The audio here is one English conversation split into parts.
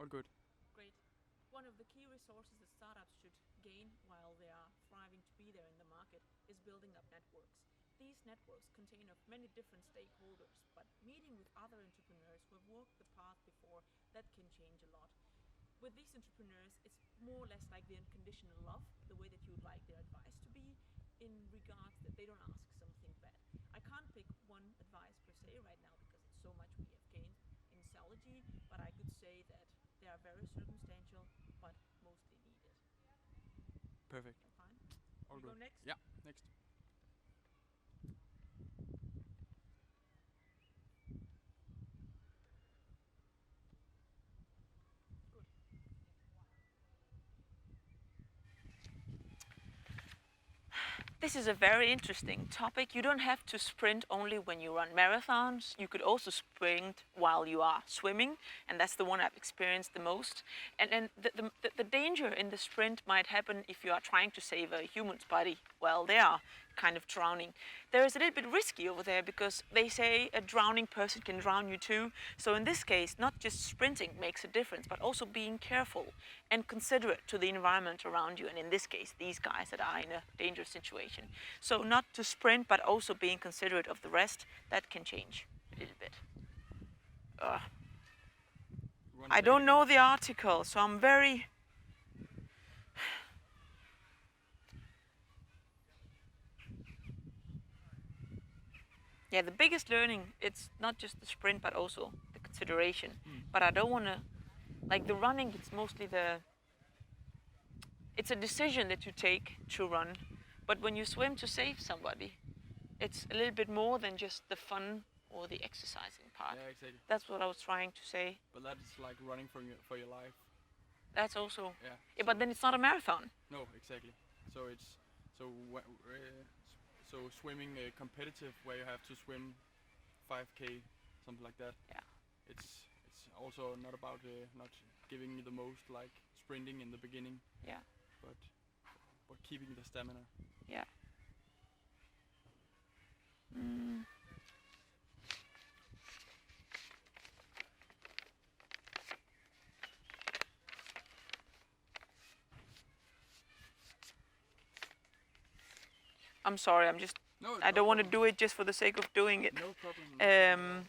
All good. Great. One of the key resources that startups should gain while they are thriving to be there in the market is building up networks. These networks contain of many different stakeholders, but meeting with other entrepreneurs who have walked the path before, that can change a lot. With these entrepreneurs, it's more or less like the unconditional love, the way that you would like their advice to be, in regards that they don't ask something bad. I can't pick one advice per se right now because it's so much we have gained in Cellugy, but I could say that they are very circumstantial, but mostly needed. Perfect. Fine. All We go good. next. Yeah. Next. Good. This is a very interesting topic. You don't have to sprint only when you run marathons. You could also sprint while you are swimming, and that's the one I've experienced the most. And the danger in the sprint might happen if you are trying to save a human's body while they are kind of drowning. There is a little bit risky over there because they say a drowning person can drown you too. So in this case, not just sprinting makes a difference, but also being careful and considerate to the environment around you. And in this case, these guys that are in a dangerous situation. So not to sprint, but also being considerate of the rest, that can change a little bit. I don't know the article, so I'm very... Yeah, the biggest learning, it's not just the sprint, but also the consideration. But I don't want to, like the running, it's mostly it's a decision that you take to run. But when you swim to save somebody, it's a little bit more than just the fun or the exercising part. Yeah, exactly. That's what I was trying to say. But that is like running for your life. That's also... Yeah. Yeah, but then it's not a marathon. No, exactly. So it's so swimming competitive where you have to swim 5k, something like that. Yeah. It's also not about not giving you the most like sprinting in the beginning. Yeah. But keeping the stamina. Yeah. I'm sorry, I'm just... No, I no don't want to problem. do it just for the sake of doing it. No problem. No problem.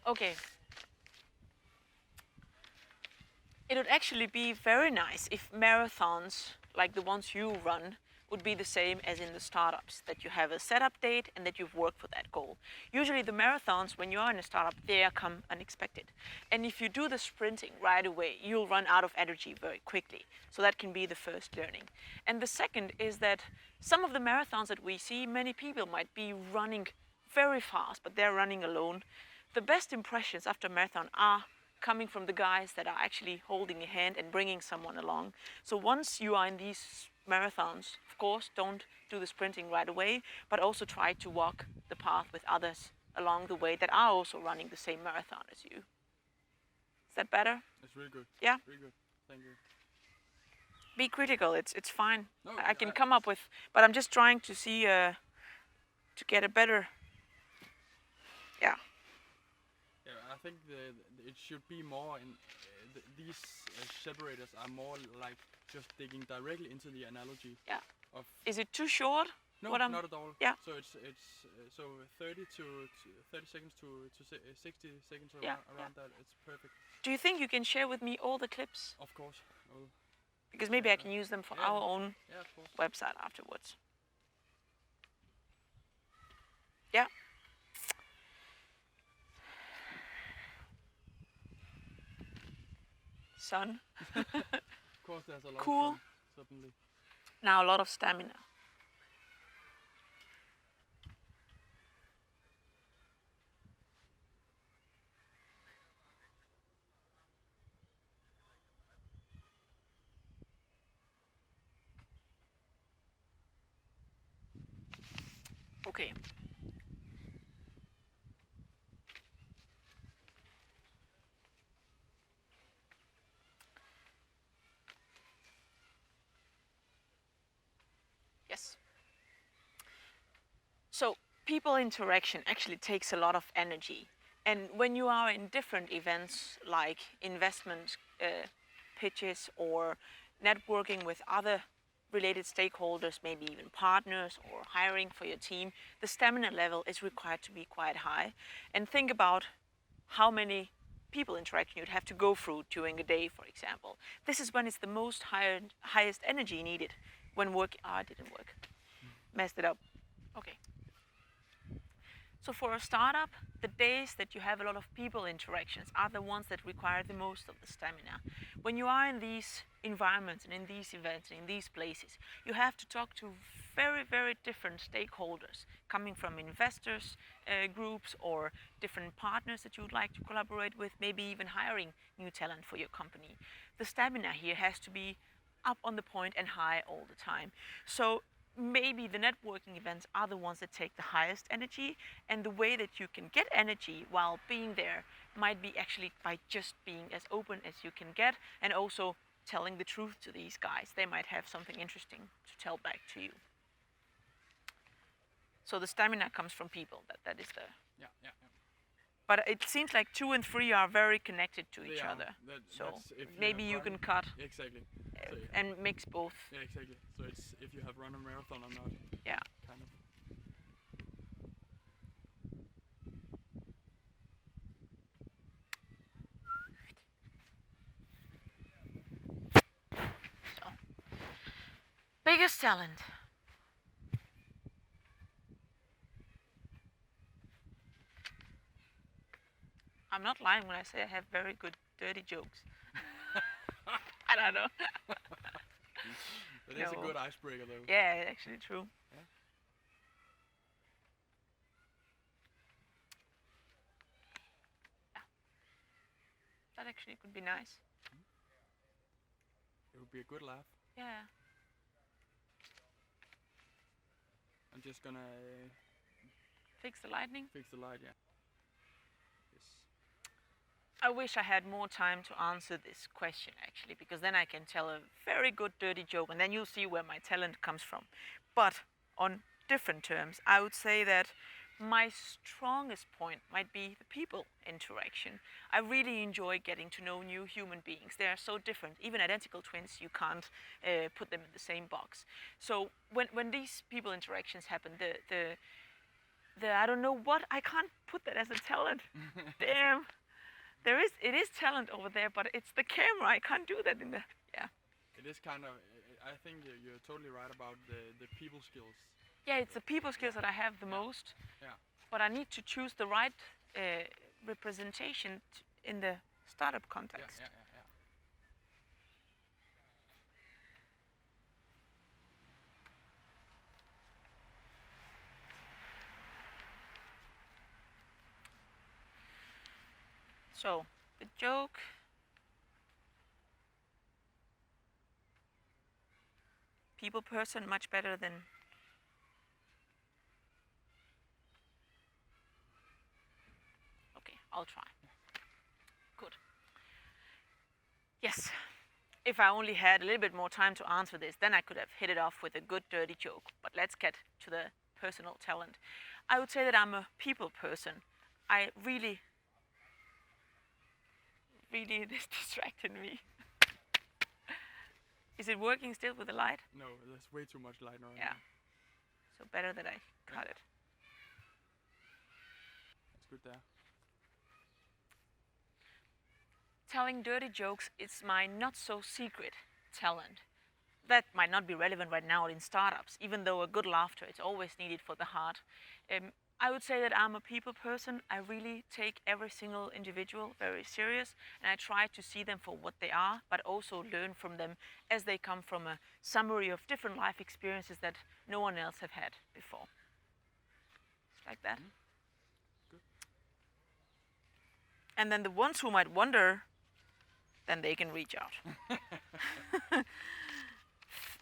Okay. It would actually be very nice if marathons, like the ones you run, would be the same as in the startups, that you have a setup date and that you've worked for that goal. Usually the marathons, when you are in a startup, they come unexpected. And if you do the sprinting right away, you'll run out of energy very quickly. So that can be the first learning. And the second is that some of the marathons that we see, many people might be running very fast, but they're running alone. The best impressions after marathon are coming from the guys that are actually holding a hand and bringing someone along. So once you are in these marathons, of course, don't do the sprinting right away, but also try to walk the path with others along the way that are also running the same marathon as you. Is that better? It's really good. Yeah? Really good. Thank you. Be critical, it's fine. No, I can come up with, but I'm just trying to see, to get a better, yeah. Yeah, I think it should be more in these separators are more like just digging directly into the analogy. Yeah. Of Is it too short? no, what not at all. Yeah. So it's so 30 to 30 seconds to 60 seconds Yeah, around that. It's perfect. Do you think you can share with me all the clips? Of course. Well, Because maybe I can use them for our own yeah, of course. website afterwards. Yeah. Sun. Of course, there's a lot Cool. of fun, certainly. Now a lot of stamina. Okay. Yes. So people interaction actually takes a lot of energy. And when you are in different events like investment pitches or networking with other related stakeholders, maybe even partners or hiring for your team, the stamina level is required to be quite high. And think about how many people interaction you'd have to go through during a day, for example. This is when it's the most highest energy needed when work. Didn't work. Messed it up. Okay. So for a startup, the days that you have a lot of people interactions are the ones that require the most of the stamina. When you are in these environments and in these events and in these places, you have to talk to very, very different stakeholders coming from investors, groups, or different partners that you would like to collaborate with, maybe even hiring new talent for your company. The stamina here has to be up on the point and high all the time. So maybe the networking events are the ones that take the highest energy, and the way that you can get energy while being there might be actually by just being as open as you can get, and also telling the truth to these guys. They might have something interesting to tell back to you. So the stamina comes from people. That is the. Yeah. But it seems like 2 and 3 are very connected to each Yeah, other. So that's if you maybe have you can cut Exactly. So, and mix both. yeah, exactly. So it's if you have run a marathon or not. Yeah. Kind of. So biggest talent. I'm not lying when I say I have very good dirty jokes. I don't know. That is a good icebreaker, though. Yeah, actually true. Yeah. Yeah. That actually could be nice. It would be a good laugh. Yeah. I'm just gonna Fix the lightning. fix the light. Yeah. Yes. I wish I had more time to answer this question actually, because then I can tell a very good dirty joke and then you'll see where my talent comes from. But on different terms, I would say that my strongest point might be the people interaction. I really enjoy getting to know new human beings. They are so different. Even identical twins, you can't put them in the same box. So when these people interactions happen, the I don't know what, I can't put that as a talent. Damn. It is talent over there, but it's the camera. I can't do that in the, yeah. It is kind of. I think you're totally right about the people skills. Yeah, it's the people skills that I have the most. Yeah. But I need to choose the right representation in the startup context. Yeah. So, the joke. People person much better than. Okay, I'll try. Good. Yes. If I only had a little bit more time to answer this, then I could have hit it off with a good dirty joke. But let's get to the personal talent. I would say that I'm a people person. I really this distracted me. Is it working still with the light? No, there's way too much light right Yeah. now. So better that I cut it. It's good there. Telling dirty jokes is my not so secret talent. That might not be relevant right now in startups, even though a good laughter is always needed for the heart. I would say that I'm a people person. I really take every single individual very serious, and I try to see them for what they are, but also learn from them as they come from a summary of different life experiences that no one else have had before. It's like that. Good. And then the ones who might wonder, then they can reach out.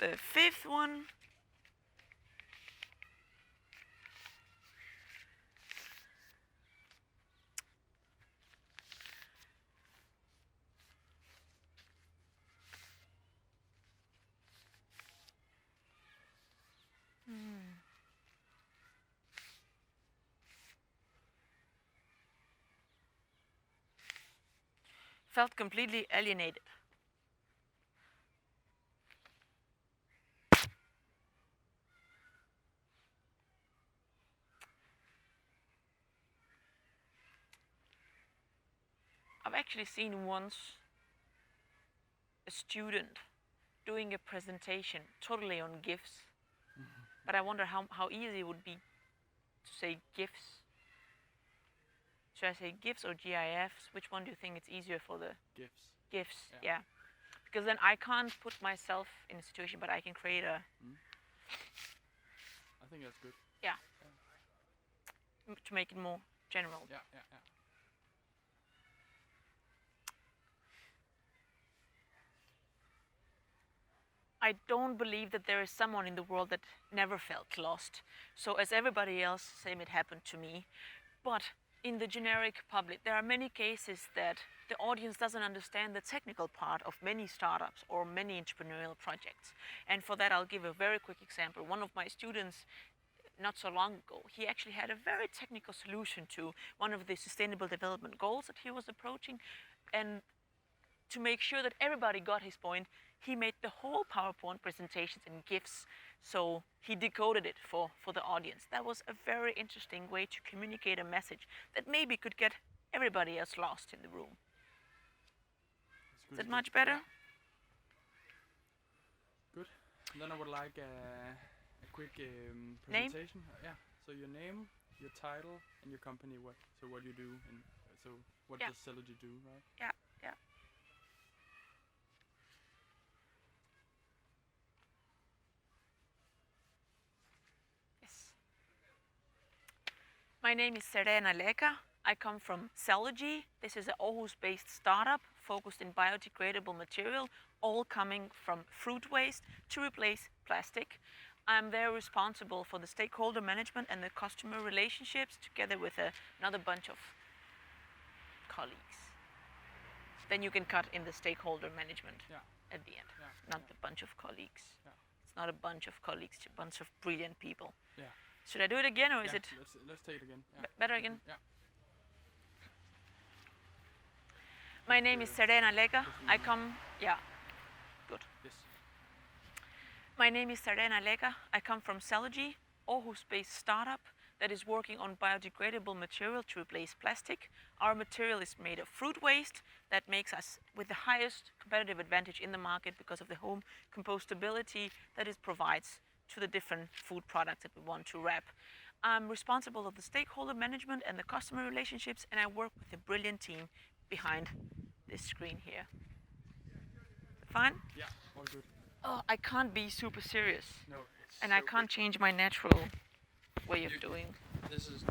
The fifth one. felt completely alienated. I've actually seen once a student doing a presentation totally on GIFs, but I wonder how easy it would be to say GIFs. Should I say GIFs or GIFs? Which one do you think it's easier for the GIFs. GIFs? Yeah. Because then I can't put myself in a situation, but I can create a. I think that's good. Yeah. To make it more general. Yeah. I don't believe that there is someone in the world that never felt lost. So as everybody else, same it happened to me. But in the generic public, there are many cases that the audience doesn't understand the technical part of many startups or many entrepreneurial projects. And for that, I'll give a very quick example. One of my students, not so long ago, he actually had a very technical solution to one of the sustainable development goals that he was approaching. And to make sure that everybody got his point, he made the whole PowerPoint presentations in GIFs. So he decoded it for the audience. That was a very interesting way to communicate a message that maybe could get everybody else lost in the room. Is that much better? Yeah. Good. And then I would like a quick presentation. Yeah. So your name, your title, and your company. What you do, and so what does Cellugy do, right? Yeah. My name is Serena Leka. I come from Cellugy. This is an Aarhus-based startup focused in biodegradable material, all coming from fruit waste to replace plastic. I'm there responsible for the stakeholder management and the customer relationships together with another bunch of colleagues. Then you can cut in the stakeholder management at the end, not a bunch of colleagues. Yeah. It's not a bunch of colleagues, it's a bunch of brilliant people. Yeah. Should I do it again, or is it? Let's take it again. Yeah. Better again? Yeah. My name is Serena Leka. I come. Yeah. Good. Yes. My name is Serena Leka. I come from Cellugy, Aarhus-based startup that is working on biodegradable material to replace plastic. Our material is made of fruit waste that makes us with the highest competitive advantage in the market because of the home compostability that it provides to the different food products that we want to wrap. I'm responsible of the stakeholder management and the customer relationships, and I work with a brilliant team behind this screen here. Fine? Yeah, all good. Oh, I can't be super serious. No, and I can't change my natural way of doing. This is